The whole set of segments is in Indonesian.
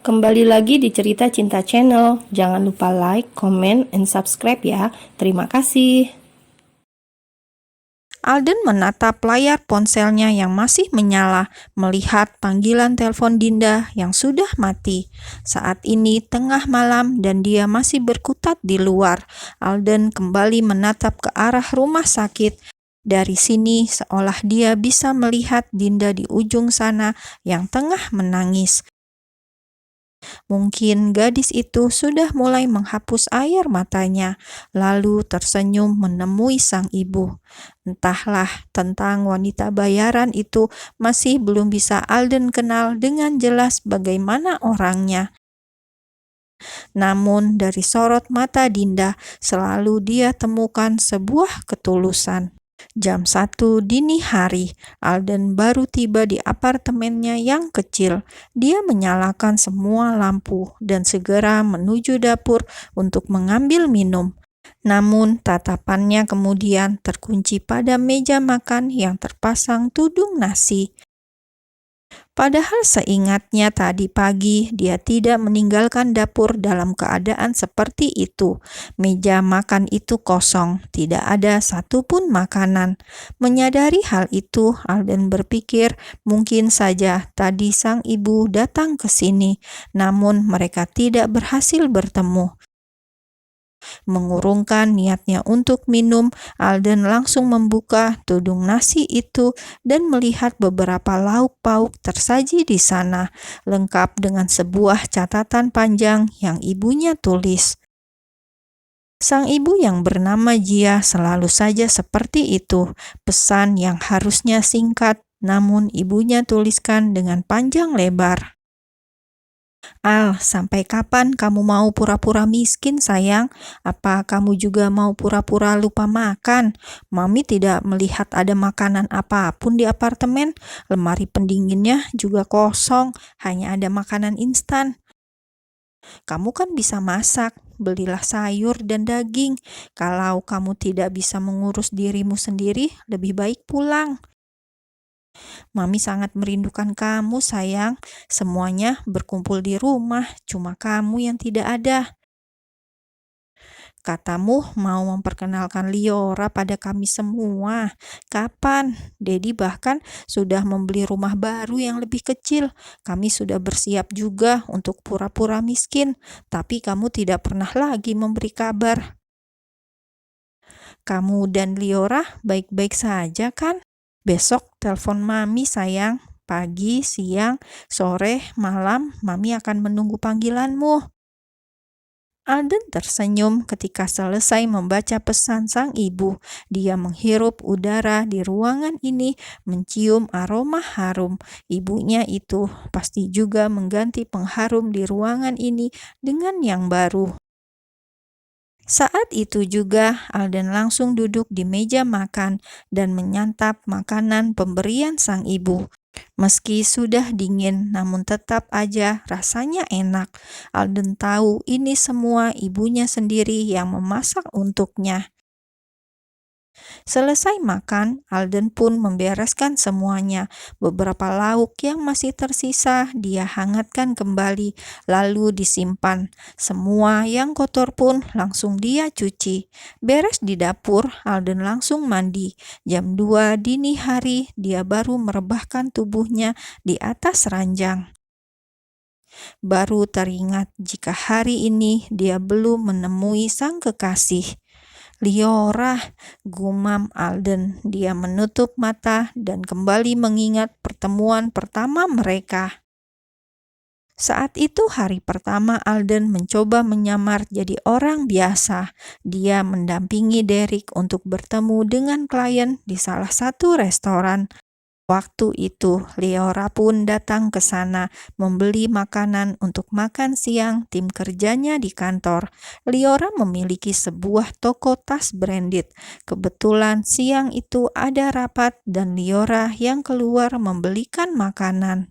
Kembali lagi di Cerita Cinta Channel. Jangan lupa like, comment, and subscribe ya. Terima kasih. Alden menatap layar ponselnya yang masih menyala, melihat panggilan telepon Dinda yang sudah mati. Saat ini tengah malam dan dia masih berkutat di luar. Alden kembali menatap ke arah rumah sakit. Dari sini seolah dia bisa melihat Dinda di ujung sana yang tengah menangis. Mungkin gadis itu sudah mulai menghapus air matanya, lalu tersenyum menemui sang ibu. Entahlah, tentang wanita bayaran itu masih belum bisa Alden kenal dengan jelas bagaimana orangnya. Namun dari sorot mata Dinda selalu dia temukan sebuah ketulusan. Jam 1 dini hari, Alden baru tiba di apartemennya yang kecil. Dia menyalakan semua lampu dan segera menuju dapur untuk mengambil minum. Namun tatapannya kemudian terkunci pada meja makan yang terpasang tudung nasi. Padahal seingatnya tadi pagi dia tidak meninggalkan dapur dalam keadaan seperti itu. Meja makan itu kosong, tidak ada satupun makanan. Menyadari hal itu, Alden berpikir mungkin saja tadi sang ibu datang ke sini, namun mereka tidak berhasil bertemu. Mengurungkan niatnya untuk minum, Alden langsung membuka tudung nasi itu dan melihat beberapa lauk pauk tersaji di sana, lengkap dengan sebuah catatan panjang yang ibunya tulis. Sang ibu yang bernama Jia selalu saja seperti itu, pesan yang harusnya singkat, namun ibunya tuliskan dengan panjang lebar. Al, sampai kapan kamu mau pura-pura miskin, sayang? Apa kamu juga mau pura-pura lupa makan? Mami tidak melihat ada makanan apapun di apartemen. Lemari pendinginnya juga kosong, hanya ada makanan instan. Kamu kan bisa masak, belilah sayur dan daging. Kalau kamu tidak bisa mengurus dirimu sendiri, lebih baik pulang. Mami sangat merindukan kamu, sayang. Semuanya berkumpul di rumah, cuma kamu yang tidak ada. Katamu mau memperkenalkan Liora pada kami semua. Kapan? Dedi bahkan sudah membeli rumah baru yang lebih kecil. Kami sudah bersiap juga untuk pura-pura miskin, tapi kamu tidak pernah lagi memberi kabar. Kamu dan Liora baik-baik saja kan? Besok telepon Mami, sayang. Pagi, siang, sore, malam, Mami akan menunggu panggilanmu. Alden tersenyum ketika selesai membaca pesan sang ibu. Dia menghirup udara di ruangan ini, mencium aroma harum. Ibunya itu pasti juga mengganti pengharum di ruangan ini dengan yang baru. Saat itu juga Alden langsung duduk di meja makan dan menyantap makanan pemberian sang ibu. Meski sudah dingin, namun tetap aja rasanya enak. Alden tahu ini semua ibunya sendiri yang memasak untuknya. Selesai makan, Alden pun membereskan semuanya. Beberapa lauk yang masih tersisa dia hangatkan kembali, lalu disimpan. Semua yang kotor pun langsung dia cuci. Beres di dapur, Alden langsung mandi. Jam 2 dini hari, dia baru merebahkan tubuhnya di atas ranjang. Baru teringat jika hari ini dia belum menemui sang kekasih. Liora, gumam Alden. Dia menutup mata dan kembali mengingat pertemuan pertama mereka. Saat itu hari pertama Alden mencoba menyamar jadi orang biasa. Dia mendampingi Derek untuk bertemu dengan klien di salah satu restoran. Waktu itu, Liora pun datang ke sana membeli makanan untuk makan siang tim kerjanya di kantor. Liora memiliki sebuah toko tas branded. Kebetulan siang itu ada rapat dan Liora yang keluar membelikan makanan.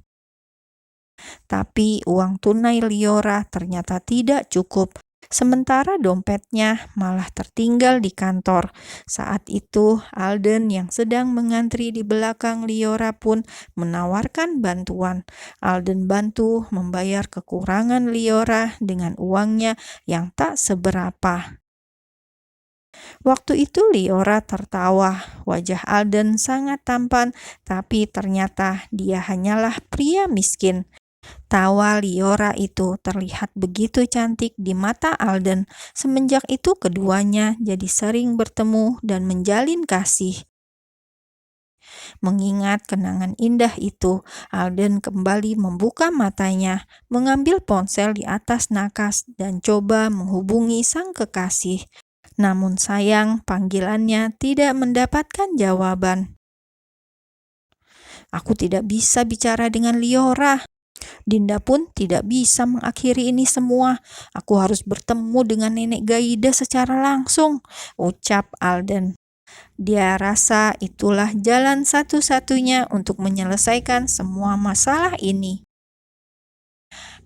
Tapi uang tunai Liora ternyata tidak cukup. Sementara dompetnya malah tertinggal di kantor. Saat itu, Alden yang sedang mengantri di belakang Liora pun menawarkan bantuan. Alden bantu membayar kekurangan Liora dengan uangnya yang tak seberapa. Waktu itu Liora tertawa. Wajah Alden sangat tampan, tapi ternyata dia hanyalah pria miskin. Tawa Liora itu terlihat begitu cantik di mata Alden. Semenjak itu keduanya jadi sering bertemu dan menjalin kasih. Mengingat kenangan indah itu, Alden kembali membuka matanya, mengambil ponsel di atas nakas dan coba menghubungi sang kekasih. Namun sayang, panggilannya tidak mendapatkan jawaban. Aku tidak bisa bicara dengan Liora. Dinda pun tidak bisa mengakhiri ini semua. Aku harus bertemu dengan Nenek Gaida secara langsung, ucap Alden. Dia rasa itulah jalan satu-satunya untuk menyelesaikan semua masalah ini.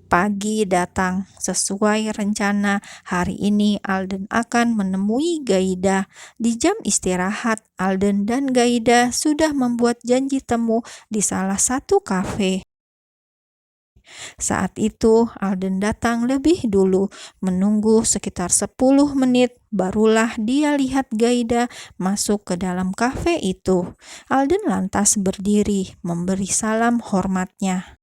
Pagi datang. Sesuai rencana, hari ini Alden akan menemui Gaida. Di jam istirahat, Alden dan Gaida sudah membuat janji temu di salah satu kafe. Saat itu, Alden datang lebih dulu, menunggu sekitar 10 menit, barulah dia lihat Gaida masuk ke dalam kafe itu. Alden lantas berdiri, memberi salam hormatnya.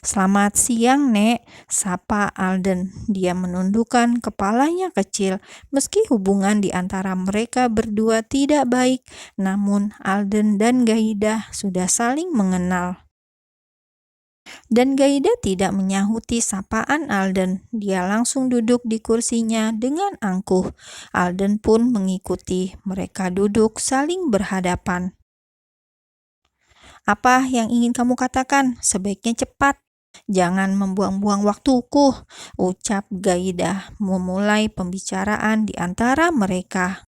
"Selamat siang, Nek," sapa Alden. Dia menundukkan kepalanya kecil. Meski hubungan di antara mereka berdua tidak baik, namun Alden dan Gaida sudah saling mengenal. Dan Gaida tidak menyahuti sapaan Alden. Dia langsung duduk di kursinya dengan angkuh. Alden pun mengikuti. Mereka duduk saling berhadapan. "Apa yang ingin kamu katakan? Sebaiknya cepat. Jangan membuang-buang waktuku," ucap Gaida, memulai pembicaraan di antara mereka.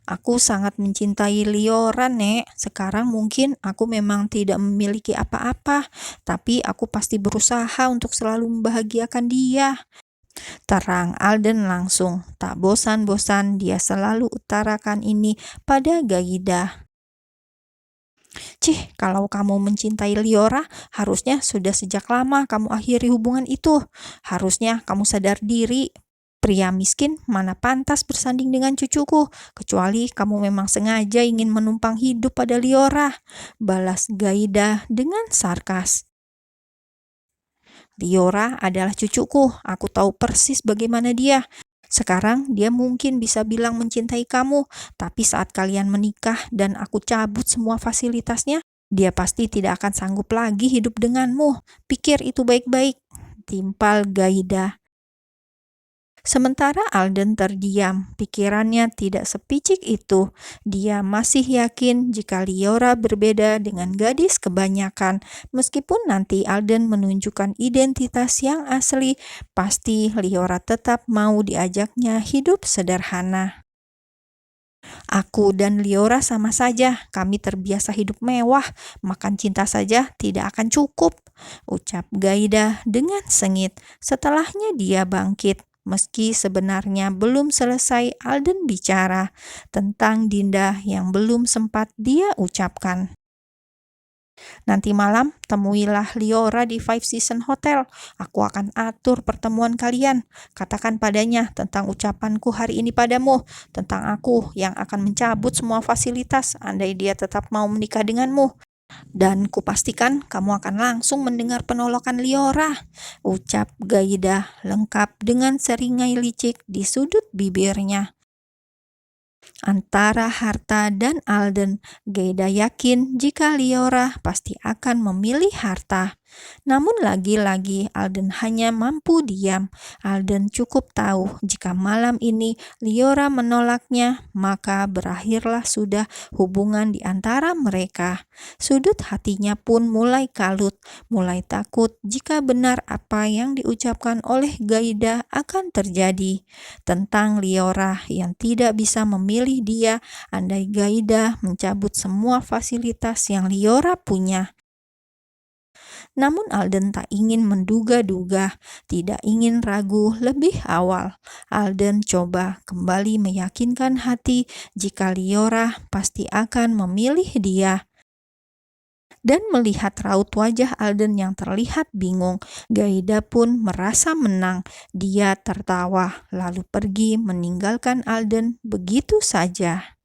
"Aku sangat mencintai Liora, Nek. Sekarang mungkin aku memang tidak memiliki apa-apa, tapi aku pasti berusaha untuk selalu membahagiakan dia," terang Alden langsung. Tak bosan-bosan dia selalu utarakan ini pada Gaida. "Cih, kalau kamu mencintai Liora, harusnya sudah sejak lama kamu akhiri hubungan itu. Harusnya kamu sadar diri. Pria miskin mana pantas bersanding dengan cucuku, kecuali kamu memang sengaja ingin menumpang hidup pada Liora," balas Gaida dengan sarkas. "Liora adalah cucuku, aku tahu persis bagaimana dia. Sekarang dia mungkin bisa bilang mencintai kamu, tapi saat kalian menikah dan aku cabut semua fasilitasnya, dia pasti tidak akan sanggup lagi hidup denganmu. Pikir itu baik-baik," timpal Gaida. Sementara Alden terdiam, pikirannya tidak sepicik itu. Dia masih yakin jika Liora berbeda dengan gadis kebanyakan. Meskipun nanti Alden menunjukkan identitas yang asli, pasti Liora tetap mau diajaknya hidup sederhana. "Aku dan Liora sama saja, kami terbiasa hidup mewah, makan cinta saja tidak akan cukup," ucap Gaida dengan sengit. Setelahnya dia bangkit. Meski sebenarnya belum selesai Alden bicara tentang Dinda yang belum sempat dia ucapkan. "Nanti malam temuilah Liora di Five Seasons Hotel. Aku akan atur pertemuan kalian. Katakan padanya tentang ucapanku hari ini padamu, tentang aku yang akan mencabut semua fasilitas andai dia tetap mau menikah denganmu. Dan kupastikan kamu akan langsung mendengar penolakan Liora," ucap Gaida lengkap dengan seringai licik di sudut bibirnya. Antara harta dan Alden, Gaida yakin jika Liora pasti akan memilih harta. Namun lagi-lagi Alden hanya mampu diam. Alden cukup tahu jika malam ini Liora menolaknya, maka berakhirlah sudah hubungan di antara mereka. Sudut hatinya pun mulai kalut, mulai takut jika benar apa yang diucapkan oleh Gaida akan terjadi tentang Liora yang tidak bisa memilih dia andai Gaida mencabut semua fasilitas yang Liora punya. Namun Alden tak ingin menduga-duga, tidak ingin ragu lebih awal. Alden coba kembali meyakinkan hati jika Liora pasti akan memilih dia. Dan melihat raut wajah Alden yang terlihat bingung, Gaida pun merasa menang. Dia tertawa, lalu pergi meninggalkan Alden begitu saja.